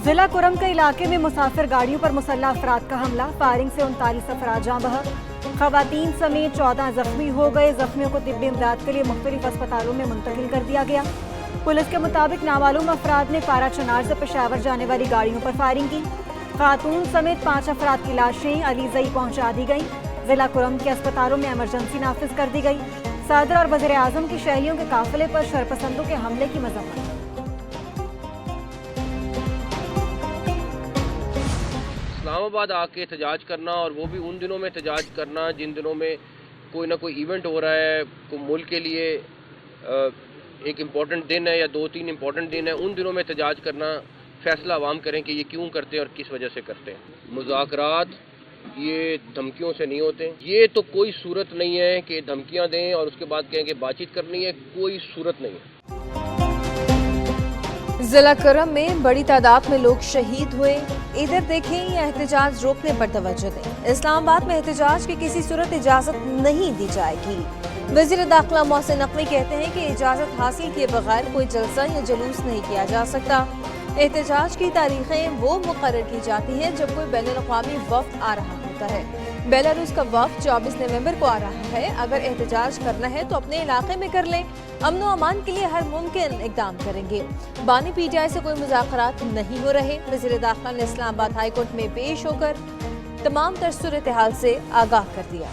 जिला कुरम के इलाके में मुसाफिर गाड़ियों पर मुसल्लह अफराद का हमला, फायरिंग से 39 अफराद जाँ बहक, खवातीन समेत 14 जख्मी हो गए। जख्मियों को तिब्बी इमदाद के लिए मुख्तलिफ अस्पतालों में मुंतकिल कर दिया गया। पुलिस के मुताबिक नामालूम अफराद ने पारा चनार से पेशावर जाने वाली गाड़ियों पर फायरिंग की। खातून समेत 5 अफराद की लाशें अलीजई पहुंचा दी गई। जिला कुरम के अस्पतालों में इमरजेंसी नाफिज कर दी गई। सदर और वज़ीर आज़म की शहरियों के काफिले पर शरपसंदों के हमले की मजम्मत। इस्लामाबाद आके एहतजाज करना, और वो भी उन दिनों में एहतजाज करना जिन दिनों में कोई ना कोई इवेंट हो रहा है, कोई मुल्क के लिए एक इम्पॉर्टेंट दिन है या 2-3 इम्पॉर्टेंट दिन है, उन दिनों में एहतजाज करना, फैसला आवाम करें कि ये क्यों करते हैं और किस वजह से करते हैं। मुज़ाकरात ये धमकियों से नहीं होते। ये तो कोई सूरत नहीं है कि धमकियां दें और उसके बाद कहें कि बातचीत करनी है, कोई सूरत नहीं है। जिला करम में बड़ी तादाद में लोग शहीद हुए। इधर देखें, यह एहतजाज रोकने पर तवज्जो दें। इस्लामाबाद में एहतजाज की किसी सूरत इजाजत नहीं दी जाएगी। वज़ीर दाखिला मोहसिन नकवी कहते हैं कि इजाजत हासिल किए बगैर कोई जलसा या जुलूस नहीं किया जा सकता। एहतजाज की तारीखें वो मुकर्रर की जाती हैं जब कोई बैनुल-अक़वामी वफ़द आ रहा होता है। बेलारूस का वफ़द 24 नवंबर को आ रहा है। अगर एहतजाज करना है तो अपने इलाके में कर लें। अमन व अमान के लिए हर मुमकिन इक़दाम करेंगे। बानी PTI से कोई मुज़ाकरात नहीं हो रहे। वज़ीर दाखिला ने इस्लामाबाद हाई कोर्ट में पेश होकर तमाम तर सूरत हाल से आगाह कर दिया।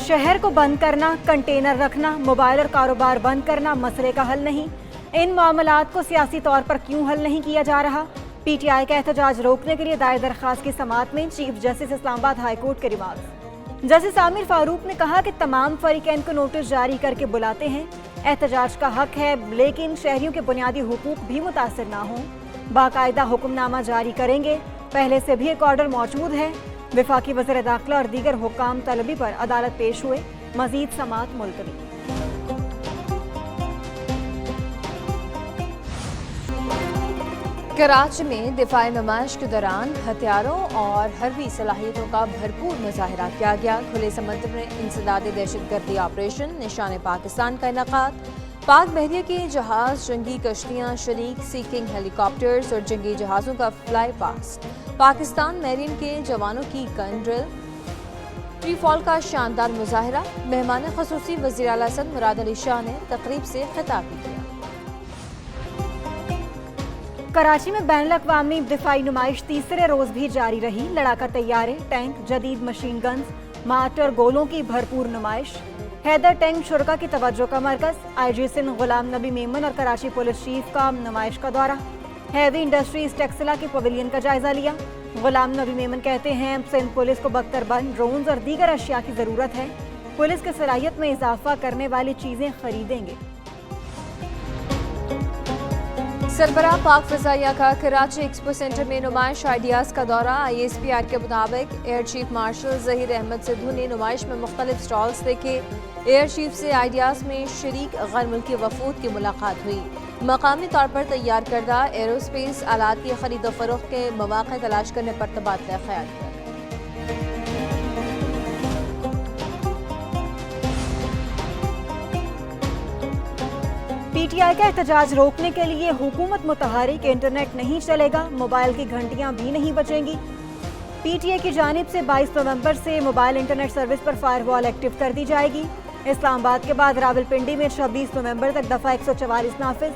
शहर को बंद करना, कंटेनर रखना, मोबाइल और कारोबार बंद करना मसले का हल नहीं। इन मामलात को सियासी तौर पर क्यों हल नहीं किया जा रहा? PTI का एहतजाज रोकने के लिए दायर दरख्वास्त की समाअत में chief justice Islamabad high court के रिमार्क्स। जस्टिस आमिर फारूक ने कहा कि तमाम फरीकैन को नोटिस जारी करके बुलाते हैं। एहतजाज का हक है, लेकिन शहरियों के बुनियादी हुकूक भी मुतासर ना हों। बाकायदा हुक्मनामा जारी करेंगे। पहले से भी एक ऑर्डर मौजूद है। वफाकी वज़ीर दाखिला और दीगर हुक्काम तलबी पर अदालत पेश हुए। मजीद समाअत मुलतवी। कराची में दिफाई नुमाइश के दौरान हथियारों और हरबी सलाहियतों का भरपूर मुजाहरा किया गया। खुले समंदर में इंसदादी दहशतगर्दी ऑपरेशन निशान पाकिस्तान का इनकाद। पाक बहरिया के जहाज, जंगी कश्तियाँ, शरीक सी किंग हेलीकॉप्टर्स और जंगी जहाज़ों का फ्लाई पास्ट। पाकिस्तान मैरीन के जवानों की गन ड्रिल। ट्री फॉल का शानदार मुजाहरा। मेहमान ख़ुसूसी वज़ीर आला असद मुराद अली शाह ने तकरीब से खिताब किया। कराची में बैनुल-अक़वामी दिफाई नुमाइश तीसरे रोज भी जारी रही। लड़ाका तैयारे, टैंक, जदीद मशीन गन्स, मार्टर, गोलों की भरपूर नुमाइश। हैदर टैंक शुरका की तवज्जो का मरकज। IG सिंध गुलाम नबी मेमन और कराची पुलिस चीफ का नुमाइश का दौरा। हैवी इंडस्ट्रीज टेक्सला के पवेलियन का जायजा लिया। गुलाम नबी मेमन कहते हैं सिंध पुलिस को बख्तरबंद, ड्रोन्स और दीगर अशिया की जरूरत है। पुलिस की सलाहियत में इजाफा करने वाली चीजें खरीदेंगे। सरबराह पाक फ़ज़ाइया का कराची एक्सपो सेंटर में नुमाइश आइडियाज़ का दौरा। ISPR के मुताबिक air chief marshal Zaheer Ahmed Sidhu ने नुमाइश में मुख्तलिफ स्टॉल्स देखे। एयर चीफ से आइडियाज़ में शरीक गैर मुल्की वफूद की मुलाकात हुई। मकामी तौर पर तैयार करदा एरोस्पेस आलात की खरीद व फरोख्त के मौक़े तलाश करने पर तबादला ख्याल किया। PTI का एहतजाज रोकने के लिए हुकूमत मुतहरिक। इंटरनेट नहीं चलेगा, मोबाइल की घंटियां भी नहीं बचेंगी। PTI की जानिब से 22 नवंबर से मोबाइल इंटरनेट सर्विस पर फायरवॉल एक्टिव कर दी जाएगी। इस्लामाबाद के बाद रावलपिंडी में 26 नवंबर तक दफ़ा 144 नाफिज।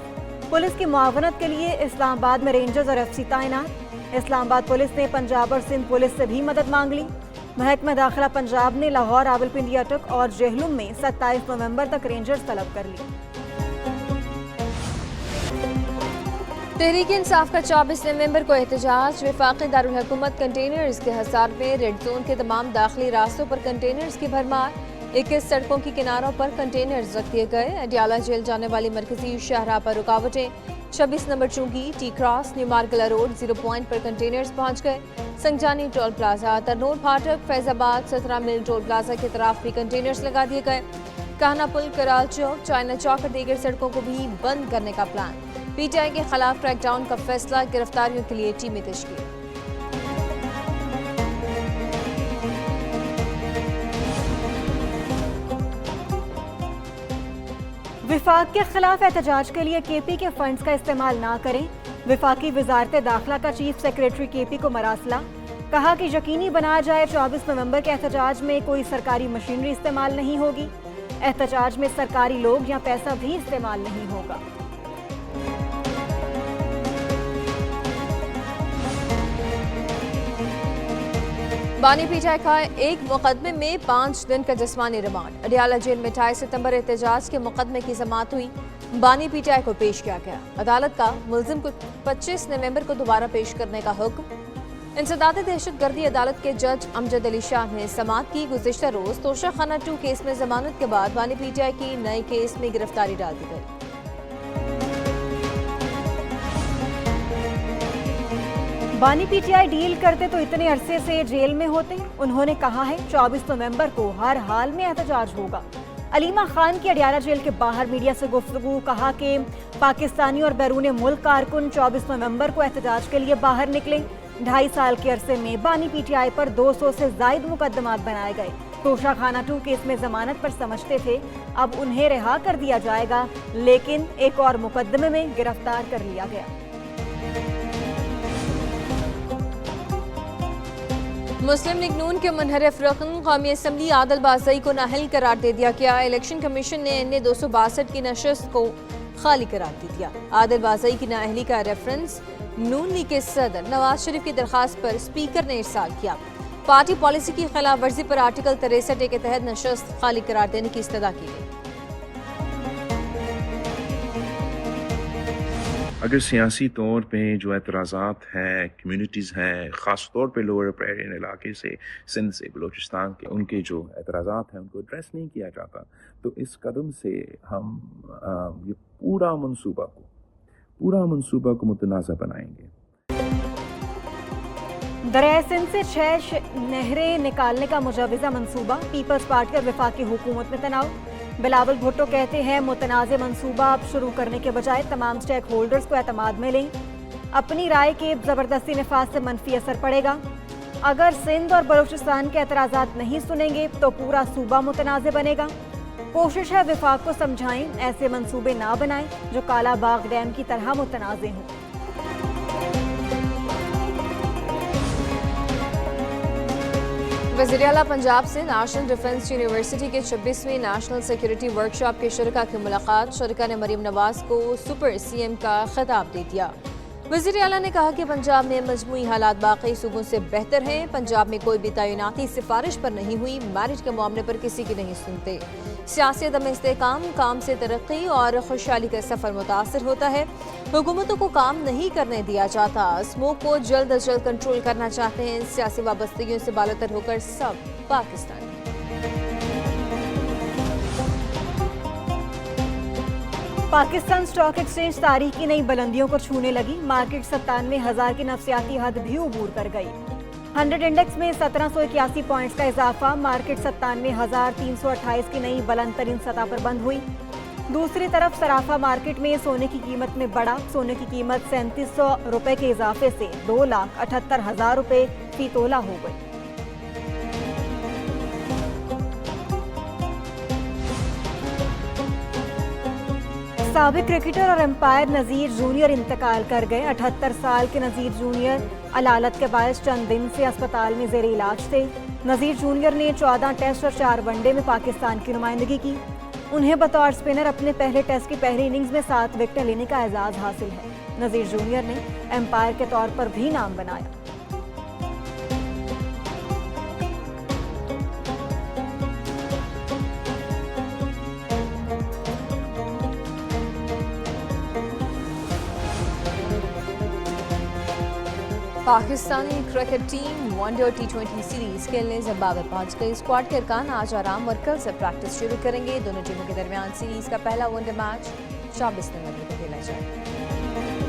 पुलिस की मुआवनत के लिए इस्लामाबाद में रेंजर्स और FC तैनात। इस्लामाबाद पुलिस ने पंजाब और सिंध पुलिस से भी मदद मांग ली। महकमा दाखिला पंजाब ने लाहौर, रावलपिंडी, अटक और जेहलुम में 27 नवंबर तक रेंजर्स तलब कर ली। तहरीक इंसाफ का 24 नवंबर को एहतजाज। वफाकी दारुल हुकूमत कंटेनर्स के हसार में रेड जोन के तमाम दाखिली रास्तों पर कंटेनर्स की भरमार। 21 सड़कों की किनारों पर कंटेनर्स रख दिए गए। अडियाला जेल जाने वाली मरकजी शाहराह पर रुकावटें। 26 नंबर चुंगी, टी क्रॉस, न्यू मार्गला रोड, 0 पॉइंट पर कंटेनर्स पहुंच गए। संजानी टोल प्लाजा, तरनूर फाटक, फैजाबाद, 17 मिल टोल प्लाजा की तरफ भी कंटेनर्स लगा दिए गए। काहना पुल, कराल चौक, चाइना चौक और दीगर सड़कों को भी बंद करने का प्लान। PTI के खिलाफ क्रैकडाउन का फैसला। गिरफ्तारियों के लिए टीमें तश्कील। विफाक के खिलाफ एहतजाज के लिए KP के फंड्स का इस्तेमाल ना करें। विफाकी वजारत दाखिला का चीफ सेक्रेटरी KP को मरासला, कहा कि यकीनी बनाया जाए 24 नवंबर के एहतजाज में कोई सरकारी मशीनरी इस्तेमाल नहीं होगी। एहतजाज में सरकारी लोग या पैसा भी इस्तेमाल नहीं होगा। बानी पीटीआई का एक मुकदमे में 5 दिन का जिस्मानी रिमांड। अडियाला जेल में 28 सितंबर एहतजाज के मुकदमे की समाअत हुई। बानी पीटीआई को पेश किया गया। अदालत का मुलजिम को 25 नवंबर को दोबारा पेश करने का हुक्म। इंसदाद दहशतगर्दी अदालत के जज अमजद अली शाह ने समाअत की। गुज़िश्ता रोज तोशाखाना 2 केस में जमानत के बाद बानी पीटीआई की नए केस में गिरफ्तारी डाल दी गई। बानी पीटीआई डील करते तो इतने अरसे से जेल में होते। उन्होंने कहा है 24 नवंबर को हर हाल में एहतजाज होगा। अलीमा खान की अडियाला जेल के बाहर मीडिया से गुफ्तगू, कहा कि पाकिस्तानी और बैरून मुल्क कारकुन 24 नवंबर को एहतजाज के लिए बाहर निकले। 2.5 साल के अरसे में बानी पीटीआई पर 200 से जायद मुकदमात बनाए गए। तोशाखाना 2 केस में जमानत पर समझते थे अब उन्हें रिहा कर दिया जाएगा, लेकिन एक और मुकदमे में गिरफ्तार कर लिया गया। मुस्लिम लीग नून के मुनहरिफ रकन कौमी असम्बली आदल बाज़ई को नाअहल करार दे दिया गया। इलेक्शन कमीशन ने NA 262 की नशस्त को खाली करार दे दिया। आदल बाज़ई की नाअहली का रेफरेंस नून लीग के सदर नवाज शरीफ की दरखास्त पर स्पीकर ने इरसाल किया। पार्टी पॉलिसी की खिलाफ वर्जी पर आर्टिकल 63A के तहत नशस्त खाली करार देने की इस्तदा की गई। अगर सियासी तौर पे जो एतराज़ात हैं, कम्यूनिटीज़ हैं, ख़ास तौर पे लोअर रिपेरियन इलाके से, सिंध से, बलूचिस्तान के, उनके जो एतराज़ात हैं उनको एड्रेस नहीं किया जाता, तो इस कदम से हम ये पूरा मनसूबा को मुतनाज़ा बनाएंगे। दरिया सिंध से 6 नहरें निकालने का मुजवज़ा मनसूबा। पीपल्स पार्टी और वफाकी हुकूमत में तनाव। बिलावल भुट्टो कहते हैं मुतनाज़ मनसूबा अब शुरू करने के बजाय तमाम स्टेक होल्डर्स को एतमाद में लें। अपनी राय के ज़बरदस्ती नफाज से मनफी असर पड़ेगा। अगर सिंध और बलूचिस्तान के एतराज़ात नहीं सुनेंगे तो पूरा सूबा मुतनाज़ बनेगा। कोशिश है विफाक को समझाएं ऐसे मनसूबे ना बनाएं जो काला बाग डैम की तरह मुतनाज़ हों। वज़ीर आला पंजाब से नेशनल डिफेंस यूनिवर्सिटी के 26वें नेशनल सिक्योरिटी वर्कशॉप के शुरका की मुलाकात। शुरका ने मरीम नवाज को सुपर CM का खिताब दे दिया। वज़ीर आला ने कहा कि पंजाब में मजमूई हालात बाकी सूबों से बेहतर हैं। पंजाब में कोई भी तैनाती सिफारिश पर नहीं हुई। मैरिज के मामले पर किसी की नहीं सुनते। सियासी अदम इस्तेकाम, काम से तरक्की और खुशहाली का सफ़र मुतासर होता है। हुकूमतों को काम नहीं करने दिया जाता। स्मोक को जल्द अज जल्द कंट्रोल करना चाहते हैं। सियासी वाबस्तगियों से बालातर होकर सब पाकिस्तानी। पाकिस्तान स्टॉक एक्सचेंज तारीख की नई बुलंदियों को छूने लगी। मार्केट 97,000 की नफसियाती हद भी उबूर कर गई। 100 इंडेक्स में 1781 पॉइंट्स का इजाफा। मार्केट 97,328 की नई बुलंद तरीन सतह पर बंद हुई। दूसरी तरफ सराफा मार्केट में सोने की कीमत में बढ़ा। सोने की कीमत 3700 रुपए के इजाफे से 2,78,000 रुपए फी तोला हो गई। साबिक क्रिकेटर और एम्पायर नज़ीर जूनियर इंतकाल कर गए। 78 साल के नज़ीर जूनियर अलालत के बायस चंद दिन से अस्पताल में ज़ेर इलाज थे। नज़ीर जूनियर ने 14 टेस्ट और 4 वनडे में पाकिस्तान की नुमाइंदगी की। उन्हें बतौर स्पिनर अपने पहले टेस्ट की पहली इनिंग्स में 7 विकेट लेने का एजाज़ हासिल है। नज़ीर जूनियर ने एम्पायर के तौर पर भी नाम बनाया। Pakistani cricket team one day T20 series खेलने जिम्बाब्वे पहुंच गई। स्क्वाड के अरकान आज आराम और कल से प्रैक्टिस शुरू करेंगे। दोनों टीमों के दरमियान सीरीज का पहला वनडे मैच 24 नवंबर को खेला जाएगा।